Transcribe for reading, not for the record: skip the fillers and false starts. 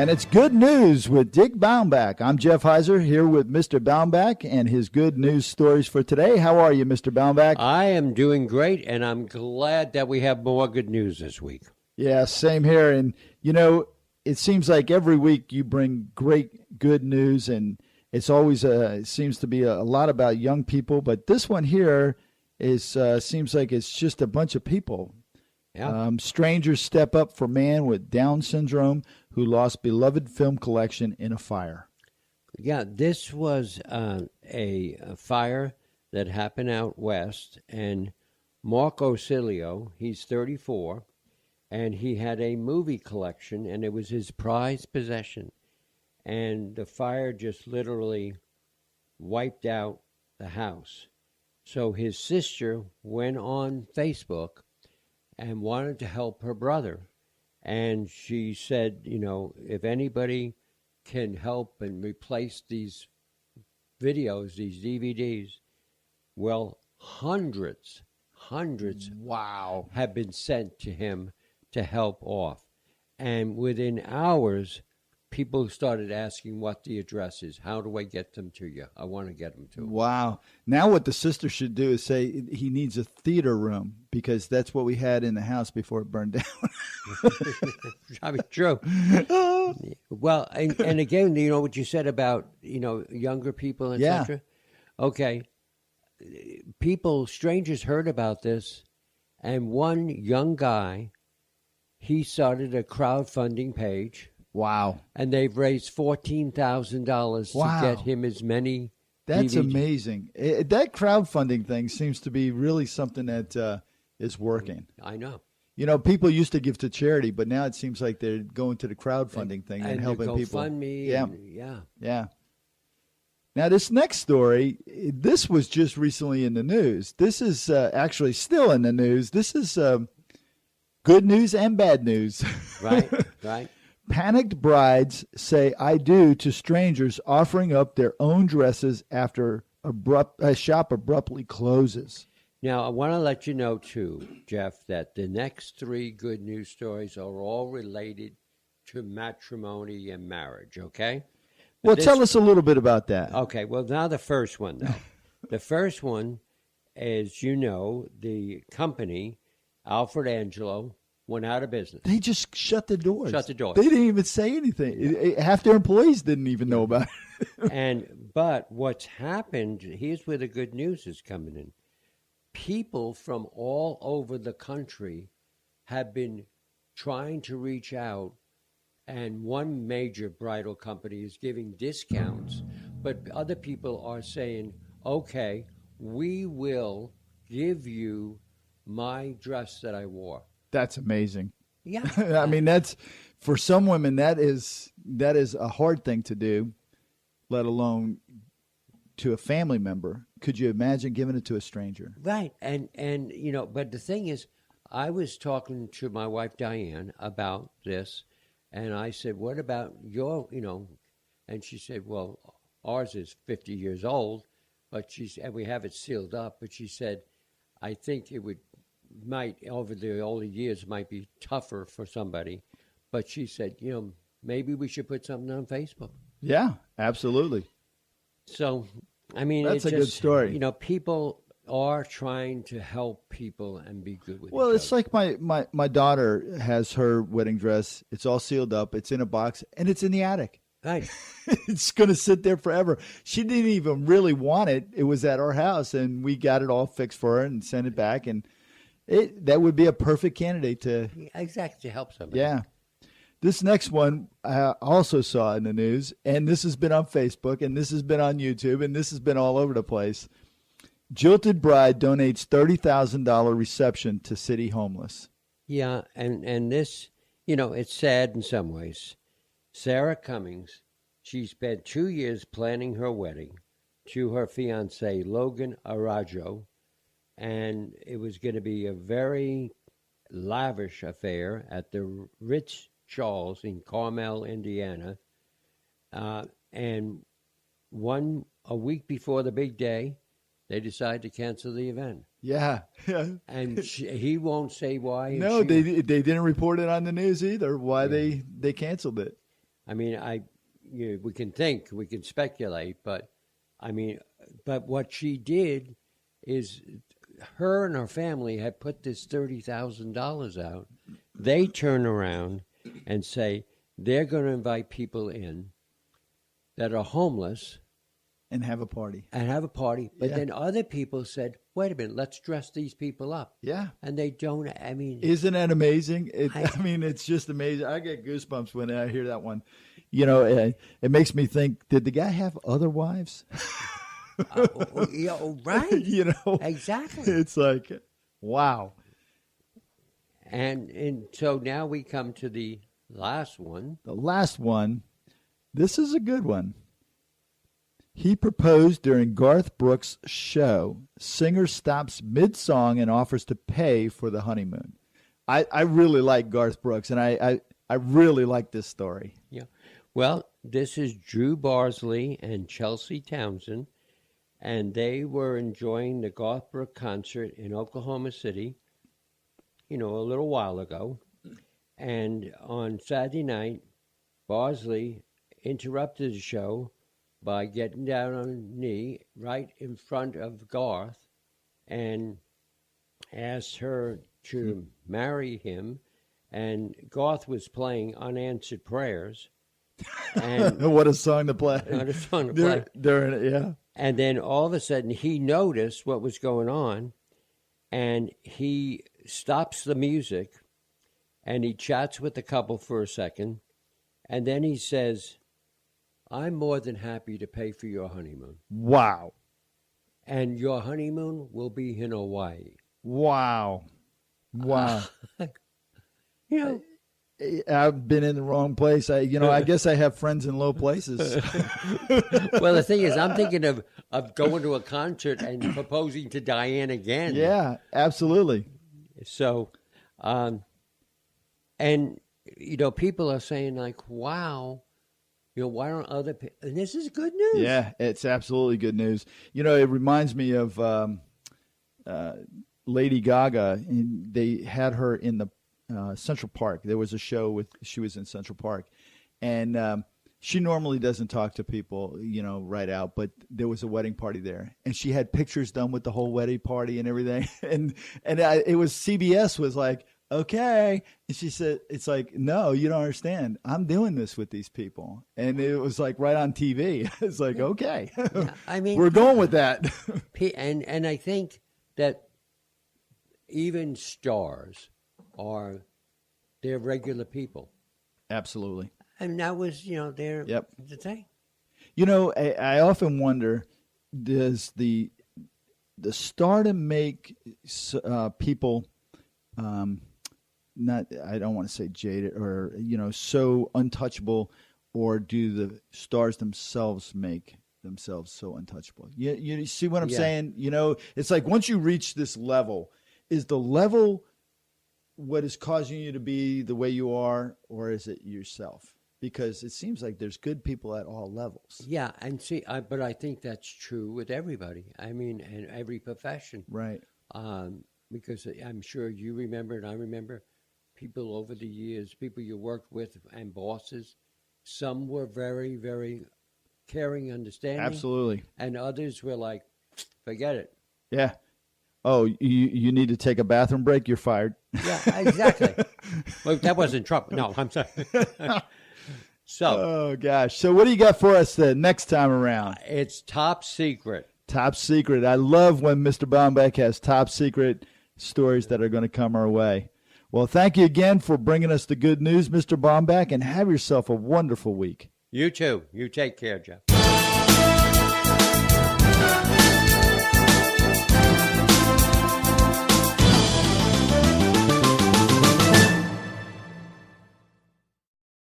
And it's Good News with Dick Baumbach. I'm Jeff Heiser here with Mr. Baumbach and his good news stories for today. How are you, Mr. Baumbach? I am doing great, and I'm glad that we have more good news this week. Yeah, same here. And, you know, it seems like every week you bring great good news, and it's always it seems to be a lot about young people. But this one here is seems like it's just a bunch of people. Yeah. Strangers step up for man with Down syndrome who lost beloved film collection in a fire. Yeah, this was a fire that happened out west, and Mark Osilio, he's 34, and he had a movie collection, and it was his prized possession. And the fire just literally wiped out the house. So his sister went on Facebook and wanted to help her brother. And she said, you know, if anybody can help and replace these videos, these DVDs, well, hundreds Wow. have been sent to him to help off. And within hours, people started asking what the address is. How do I get them to you? I want to get them to him. Wow. Now what the sister should do is say he needs a theater room because that's what we had in the house before it burned down. I mean, true. Well, and again, you know what you said about, you know, younger people, etc. Yeah. Okay. Strangers heard about this, and one young guy, he started a crowdfunding page. Wow. And they've raised $14,000 to get him as many That's DVDs. amazing. That crowdfunding thing seems to be really something that is working. I know. You know, people used to give to charity, but now it seems like they're going to the crowdfunding thing and helping people. GoFundMe. Yeah. Yeah. Now, this next story, this was just recently in the news. This is actually still in the news. This is good news and bad news. Right, right. Panicked brides say I do to strangers offering up their own dresses after a shop abruptly closes. Now, I want to let you know, too, Jeff, that the next three good news stories are all related to matrimony and marriage, okay? Well, tell us a little bit about that. Okay, well, now the first one, though. The first one, as you know, the company, Alfred Angelo, went out of business. They just shut the doors. Shut the doors. They didn't even say anything. Half their employees didn't even know about it. But what's happened, here's where the good news is coming in. People from all over the country have been trying to reach out, and one major bridal company is giving discounts, but other people are saying, okay, we will give you my dress that I wore. That's amazing. Yeah. I mean, that's for some women, that is a hard thing to do, let alone to a family member. Could you imagine giving it to a stranger? Right. And you know, but the thing is, I was talking to my wife, Diane, about this, and I said, what about your, you know, and she said, well, ours is 50 years old, but and we have it sealed up, but she said, I think it might over the older years might be tougher for somebody, but she said, you know, maybe we should put something on Facebook. Yeah, absolutely. So, I mean, that's a good story. You know, people are trying to help people and be good with Well, each it's other. like my daughter has her wedding dress. It's all sealed up. It's in a box, and it's in the attic. Right. It's going to sit there forever. She didn't even really want it. It was at our house, and we got it all fixed for her and sent it back, and that would be a perfect candidate to exactly to help somebody. Yeah. This next one I also saw in the news, and this has been on Facebook, and this has been on YouTube, and this has been all over the place. Jilted bride donates $30,000 reception to city homeless. Yeah, and this, you know, it's sad in some ways. Sarah Cummings, she spent 2 years planning her wedding to her fiancé, Logan Arajo, and it was going to be a very lavish affair at the Ritz Charles in Carmel, Indiana. And a week before the big day, they decided to cancel the event. Yeah. And he won't say why. No, they didn't report it on the news either, why they canceled it. I mean, we can think, we can speculate, but I mean, but what she did is her and her family had put this $30,000 out. They turn around and say they're going to invite people in that are homeless And have a party. But then other people said, wait a minute, let's dress these people up. Yeah. And they don't, I mean. Isn't that amazing? I mean, it's just amazing. I get goosebumps when I hear that one. You know, it makes me think, did the guy have other wives? Right. You know? Exactly. It's like, wow. And so now we come to the last one. The last one, this is a good one. He proposed during Garth Brooks' show. Singer stops mid-song and offers to pay for the honeymoon. I really like Garth Brooks, and I really like this story. Yeah. Well, this is Drew Barsley and Chelsea Townsend, and they were enjoying the Garth Brooks concert in Oklahoma City, a little while ago. And on Saturday night, Barsley interrupted the show by getting down on a knee right in front of Garth and asked her to marry him. And Garth was playing Unanswered Prayers. And what a song to play. Not a song to play. Yeah. And then all of a sudden he noticed what was going on, and he stops the music and he chats with the couple for a second, and then he says, I'm more than happy to pay for your honeymoon. Wow. And your honeymoon will be in Hawaii. Wow. Wow. I've been in the wrong place. I guess I have friends in low places. Well, the thing is, I'm thinking of going to a concert and proposing to Diane again. Yeah, absolutely. So, and, people are saying like, wow, why don't other people, and this is good news. Yeah, it's absolutely good news. It reminds me of Lady Gaga, and they had her in the Central Park. There was a show she was in Central Park, and she normally doesn't talk to people, right out, but there was a wedding party there, and she had pictures done with the whole wedding party and everything, and it was CBS was like, okay, and she said, it's like, no, you don't understand. I'm doing this with these people, and it was like right on TV. It's like, okay, yeah, I mean, we're going with that. And I think that even stars they're regular people. Absolutely. And that was, their Yep. the thing. I often wonder, does the stardom make people not, I don't want to say jaded or, so untouchable, or do the stars themselves make themselves so untouchable? You see what I'm saying? It's like once you reach this level, is the level what is causing you to be the way you are, or is it yourself? Because it seems like there's good people at all levels. Yeah, and see, but I think that's true with everybody. I mean, in every profession. Right. Because I'm sure you remember, and I remember people over the years, people you worked with and bosses. Some were very, very caring, understanding. Absolutely. And others were like, forget it. Yeah. Oh, you need to take a bathroom break? You're fired. Yeah, exactly. Well, that wasn't Trump. No, I'm sorry. So. Oh, gosh. So what do you got for us next time around? It's top secret. Top secret. I love when Mr. Baumbach has top secret stories that are going to come our way. Well, thank you again for bringing us the good news, Mr. Baumbach, and have yourself a wonderful week. You too. You take care, Jeff.